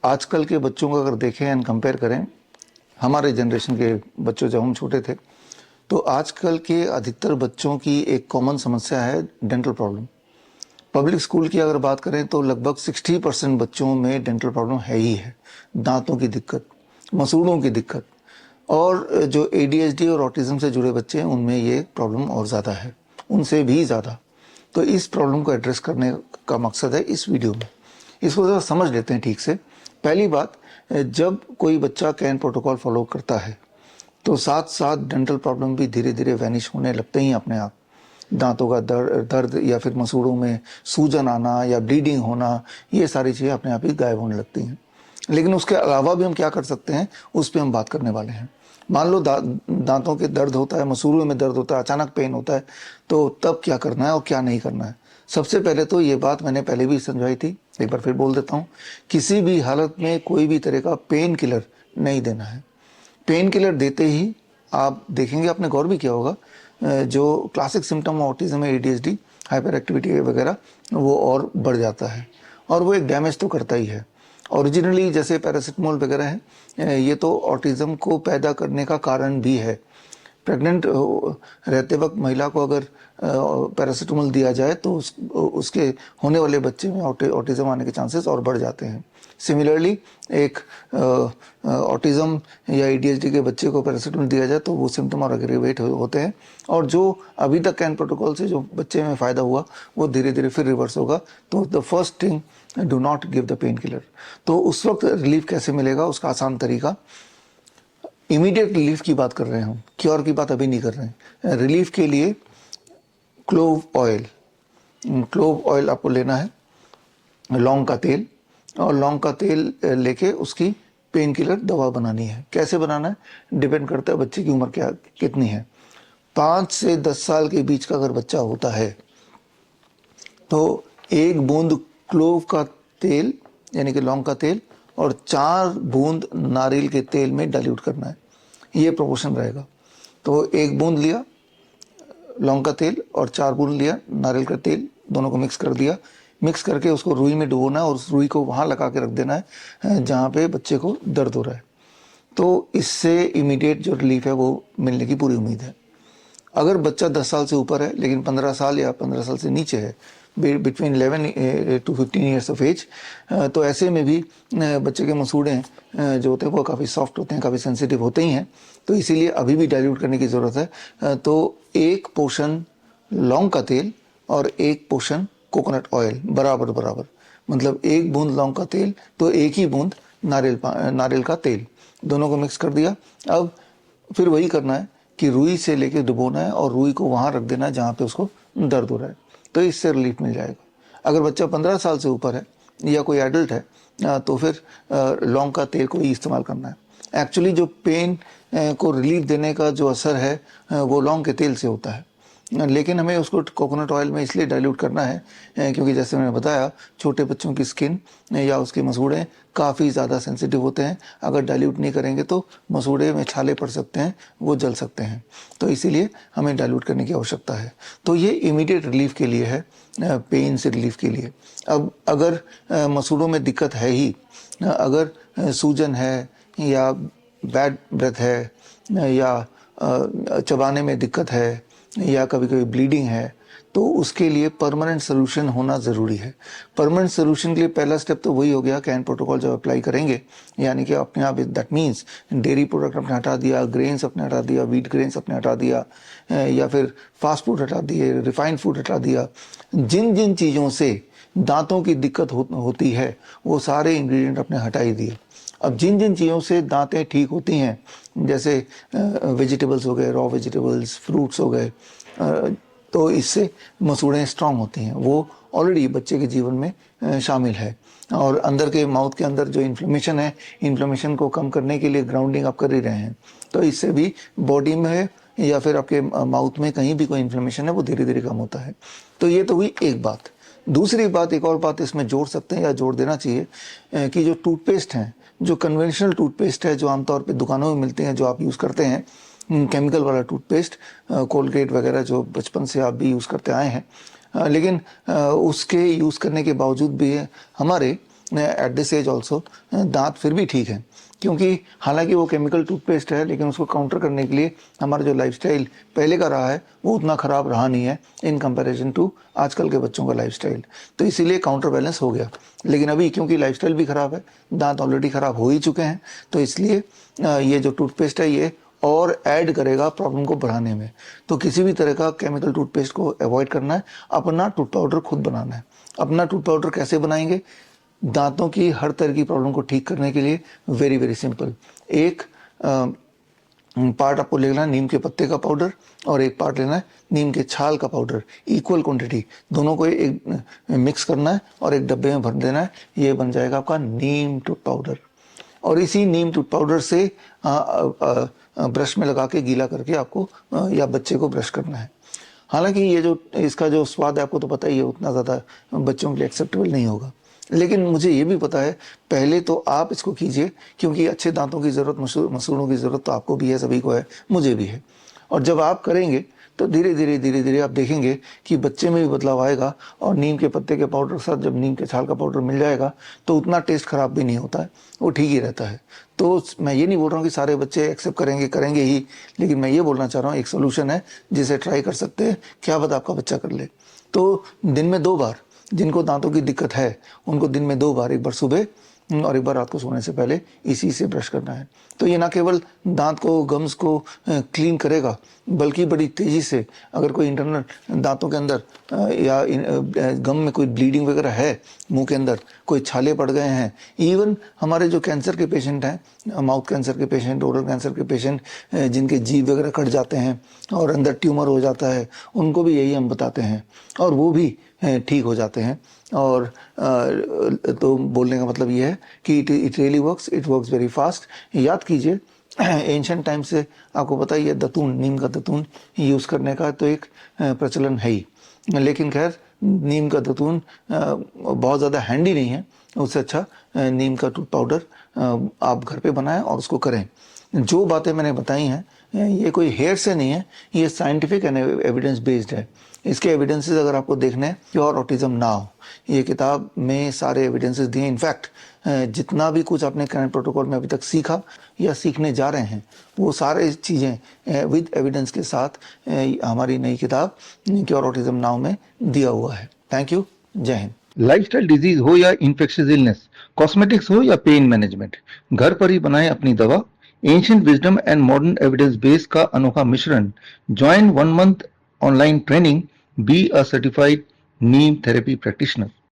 आजकल के बच्चों को अगर देखें एंड कंपेयर करें हमारे जनरेशन के बच्चों जब हम छोटे थे, तो आजकल के अधिकतर बच्चों की एक कॉमन समस्या है डेंटल प्रॉब्लम। पब्लिक स्कूल की अगर बात करें तो लगभग 60% बच्चों में डेंटल प्रॉब्लम है ही है। दांतों की दिक्कत, मसूड़ों की दिक्कत, और जो एडीएचडी और ऑटिज्म से जुड़े बच्चे हैं उनमें ये प्रॉब्लम और ज़्यादा है, उनसे भी ज़्यादा। तो इस प्रॉब्लम को एड्रेस करने का मकसद है इस वीडियो में। इसको ज़रा समझ लेते हैं ठीक से। पहली बात, जब कोई बच्चा कैन प्रोटोकॉल फॉलो करता है तो साथ साथ डेंटल प्रॉब्लम भी धीरे धीरे वैनिश होने लगते ही अपने आप। दांतों का दर्द या फिर मसूड़ों में सूजन आना या ब्लीडिंग होना, ये सारी चीज़ें अपने आप ही गायब होने लगती हैं। लेकिन उसके अलावा भी हम क्या कर सकते हैं, उस पर हम बात करने वाले हैं। मान लो दांतों के दर्द होता है, मसूड़ों में दर्द होता है, अचानक पेन होता है, तो तब क्या करना है और क्या नहीं करना है। सबसे पहले तो ये बात मैंने पहले भी समझाई थी, एक बार फिर बोल देता हूँ। किसी भी हालत में कोई भी तरह का पेन किलर नहीं देना है। पेन किलर देते ही आप देखेंगे, आपने गौर भी किया होगा, जो क्लासिक सिम्टम ऑटिज्म है, एडीएचडी, हाइपर एक्टिविटी वगैरह, वो और बढ़ जाता है और वो एक डैमेज तो करता ही है। ओरिजिनली जैसे पैरासिटामोल वगैरह है, ये तो ऑटिज्म को पैदा करने का कारण भी है। प्रेग्नेंट रहते वक्त महिला को अगर पैरासिटामोल दिया जाए तो उसके होने वाले बच्चे में ऑटिज्म आने के चांसेस और बढ़ जाते हैं। सिमिलरली एक ऑटिज्म या एडीएचडी के बच्चे को पैरासिटामोल दिया जाए तो वो सिम्टम और एग्रीवेट होते हैं, और जो अभी तक कैन प्रोटोकॉल से जो बच्चे में फ़ायदा हुआ वो धीरे धीरे फिर रिवर्स होगा। तो the first thing, do not give the pain killer. तो उस वक्त रिलीफ कैसे मिलेगा, उसका आसान तरीका, इमीडिएट रिलीफ की बात कर रहे हैं हम, क्योर की बात अभी नहीं कर रहे हैं। रिलीफ के लिए क्लोव ऑयल आपको लेना है, लौंग का तेल, और लौंग का तेल लेके उसकी पेन किलर दवा बनानी है। कैसे बनाना है डिपेंड करता है बच्चे की उम्र क्या कितनी है। 5 से 10 साल के बीच का अगर बच्चा होता है तो 1 बूंद क्लोव का तेल यानी कि लौंग का तेल और 4 बूंद नारियल के तेल में डाइल्यूट करना है। ये प्रोपोर्शन रहेगा। तो 1 बूंद लिया लौंग का तेल और 4 बूंद लिया नारियल का तेल, दोनों को मिक्स कर दिया। मिक्स करके उसको रुई में डुबोना है और उस रुई को वहाँ लगा के रख देना है जहाँ पे बच्चे को दर्द हो रहा है। तो इससे इमीडिएट जो रिलीफ है वो मिलने की पूरी उम्मीद है। अगर बच्चा 10 साल से ऊपर है लेकिन 15 साल या 15 साल से नीचे है, between 11 to 15 years of age, तो ऐसे में भी बच्चे के मसूड़े जो होते हैं वो काफ़ी सॉफ्ट होते हैं, काफ़ी सेंसिटिव होते ही हैं। तो इसीलिए अभी भी डाइल्यूट करने की ज़रूरत है। तो 1 पोर्शन लौंग का तेल और 1 पोर्शन कोकोनट ऑयल बराबर बराबर, मतलब 1 बूंद लौंग का तेल तो 1 ही बूंद नारियल का तेल, दोनों को मिक्स कर दिया। अब फिर वही करना है कि रुई से लेके डुबोना है और रुई को वहाँ रख देना है जहाँ पे उसको दर्द हो रहा है, तो इससे रिलीफ मिल जाएगा। अगर बच्चा 15 साल से ऊपर है या कोई एडल्ट है तो फिर लौंग का तेल को ही इस्तेमाल करना है। एक्चुअली जो पेन को रिलीफ देने का जो असर है वो लौंग के तेल से होता है, लेकिन हमें उसको कोकोनट ऑयल में इसलिए डाइल्यूट करना है क्योंकि जैसे मैंने बताया छोटे बच्चों की स्किन या उसके मसूड़े काफ़ी ज़्यादा सेंसिटिव होते हैं। अगर डाइल्यूट नहीं करेंगे तो मसूड़े में छाले पड़ सकते हैं, वो जल सकते हैं। तो इसीलिए हमें डाइल्यूट करने की आवश्यकता है। तो ये इमीडिएट रिलीफ के लिए है, पेन से रिलीफ के लिए। अब अगर मसूड़ों में दिक्कत है ही, अगर सूजन है या बैड ब्रेथ है या चबाने में दिक्कत है या कभी कभी ब्लीडिंग है, तो उसके लिए परमानेंट सोल्यूशन होना ज़रूरी है। परमानेंट सोल्यूशन के लिए पहला स्टेप तो वही हो गया, कैन प्रोटोकॉल जब अप्लाई करेंगे यानी कि अपने आप, दैट मीन्स डेयरी प्रोडक्ट अपने हटा दिया, ग्रेन्स अपने हटा दिया, व्हीट ग्रेन्स अपने हटा दिया, या फिर फास्ट फूड हटा दिए, रिफाइंड फूड हटा दिया। जिन जिन चीज़ों से दांतों की दिक्कत होती है वो सारे इंग्रेडिएंट अपने हटा ही दिए। अब जिन जिन चीज़ों से दांतें ठीक होती हैं, जैसे वेजिटेबल्स हो गए, रॉ वेजिटेबल्स, फ्रूट्स हो गए, तो इससे मसूड़ें स्ट्रांग होती हैं। वो ऑलरेडी बच्चे के जीवन में शामिल है। और अंदर के माउथ के अंदर जो इन्फ्लेमेशन है, इन्फ्लेमेशन को कम करने के लिए ग्राउंडिंग आप कर ही रहे हैं, तो इससे भी बॉडी में या फिर आपके माउथ में कहीं भी कोई इन्फ्लेमेशन है वो धीरे धीरे कम होता है। तो ये तो हुई एक बात। दूसरी बात, एक और बात इसमें जोड़ सकते हैं या जोड़ देना चाहिए कि जो टूथपेस्ट हैं, जो कन्वेंशनल टूथपेस्ट है जो आमतौर पे दुकानों में मिलते हैं, जो आप यूज़ करते हैं, केमिकल वाला टूथपेस्ट, कोलगेट वगैरह जो बचपन से आप भी यूज़ करते आए हैं, लेकिन उसके यूज़ करने के बावजूद भी हमारे एट दिस एज ऑल्सो दांत फिर भी ठीक है, क्योंकि हालांकि वो केमिकल टूथपेस्ट है, लेकिन उसको काउंटर करने के लिए हमारा जो लाइफस्टाइल पहले का रहा है वो उतना ख़राब रहा नहीं है इन कंपैरिजन टू आजकल के बच्चों का लाइफस्टाइल, तो इसीलिए काउंटर बैलेंस हो गया। लेकिन अभी क्योंकि लाइफस्टाइल भी ख़राब है, दांत ऑलरेडी ख़राब हो ही चुके हैं, तो इसलिए ये जो टूथपेस्ट है ये और ऐड करेगा प्रॉब्लम को बढ़ाने में। तो किसी भी तरह का केमिकल टूथपेस्ट को अवॉइड करना है, अपना टूथ पाउडर खुद बनाना है। अपना टूथ पाउडर कैसे बनाएंगे? दांतों की हर तरह की प्रॉब्लम को ठीक करने के लिए वेरी वेरी सिंपल, एक पार्ट आपको लेना है नीम के पत्ते का पाउडर और एक पार्ट लेना है नीम के छाल का पाउडर, इक्वल क्वांटिटी, दोनों को एक मिक्स करना है और एक डब्बे में भर देना है। ये बन जाएगा आपका नीम टूथ पाउडर। और इसी नीम टूथ पाउडर से ब्रश में लगा के गीला करके आपको या बच्चे को ब्रश करना है। हालांकि ये जो इसका जो स्वाद है आपको तो पता ही है, उतना ज़्यादा बच्चों के लिए एक्सेप्टेबल नहीं होगा, लेकिन मुझे ये भी पता है पहले तो आप इसको कीजिए, क्योंकि अच्छे दांतों की ज़रूरत, मसूड़ों की ज़रूरत तो आपको भी है, सभी को है, मुझे भी है। और जब आप करेंगे तो धीरे धीरे आप देखेंगे कि बच्चे में भी बदलाव आएगा। और नीम के पत्ते के पाउडर के साथ जब नीम के छाल का पाउडर मिल जाएगा तो उतना टेस्ट ख़राब भी नहीं होता है, वो ठीक ही रहता है। तो मैं ये नहीं बोल रहा हूँ कि सारे बच्चे एक्सेप्ट करेंगे ही, लेकिन मैं ये बोलना चाह रहा हूँ एक सोल्यूशन है जिसे ट्राई कर सकते हैं, क्या पता आपका बच्चा कर ले। तो दिन में 2 बार, जिनको दांतों की दिक्कत है उनको दिन में 2 बार, एक बार सुबह और एक बार रात को सोने से पहले इसी से ब्रश करना है। तो ये ना केवल दांत को, गम्स को क्लीन करेगा, बल्कि बड़ी तेज़ी से अगर कोई इंटरनल दांतों के अंदर या गम में कोई ब्लीडिंग वगैरह है, मुंह के अंदर कोई छाले पड़ गए हैं, इवन हमारे जो कैंसर के पेशेंट हैं, माउथ कैंसर के पेशेंट, ओरल कैंसर के पेशेंट, जिनके जीभ वगैरह कट जाते हैं और अंदर ट्यूमर हो जाता है, उनको भी यही हम बताते हैं और वो भी ठीक हो जाते हैं। और तो बोलने का मतलब ये है कि it really works, it works very fast. याद कीजिए एंशिएंट टाइम से आपको पता ही है, दतून, नीम का दतून यूज़ करने का तो एक प्रचलन है ही, लेकिन खैर नीम का दतून बहुत ज़्यादा हैंडी नहीं है, उससे अच्छा नीम का टूथ पाउडर आप घर पे बनाएं और उसको करें। जो बातें मैंने बताई हैं ये कोई हेयर से नहीं है, ये साइंटिफिक एंड एविडेंस बेस्ड है। इसके एविडेंसेस अगर आपको देखने हैं, प्योर ऑटिज्म नाउ, ये किताब में सारे एविडेंसेस दिए। इनफैक्ट जितना भी कुछ आपने करंट प्रोटोकॉल में अभी तक सीखा या सीखने जा रहे हैं, वो सारे चीज़ें विद एविडेंस के साथ हमारी नई किताब प्योर ऑटिज्म नाउ में दिया हुआ है। थैंक यू, जय हिंद। लाइफस्टाइल डिजीज हो या इन्फेक्शियस इलनेस, कॉस्मेटिक्स हो या पेन मैनेजमेंट, घर पर ही बनाएं अपनी दवा। Ancient wisdom and modern evidence base का अनोखा मिश्रण। Join 1 month online training, be a certified Neem therapy practitioner.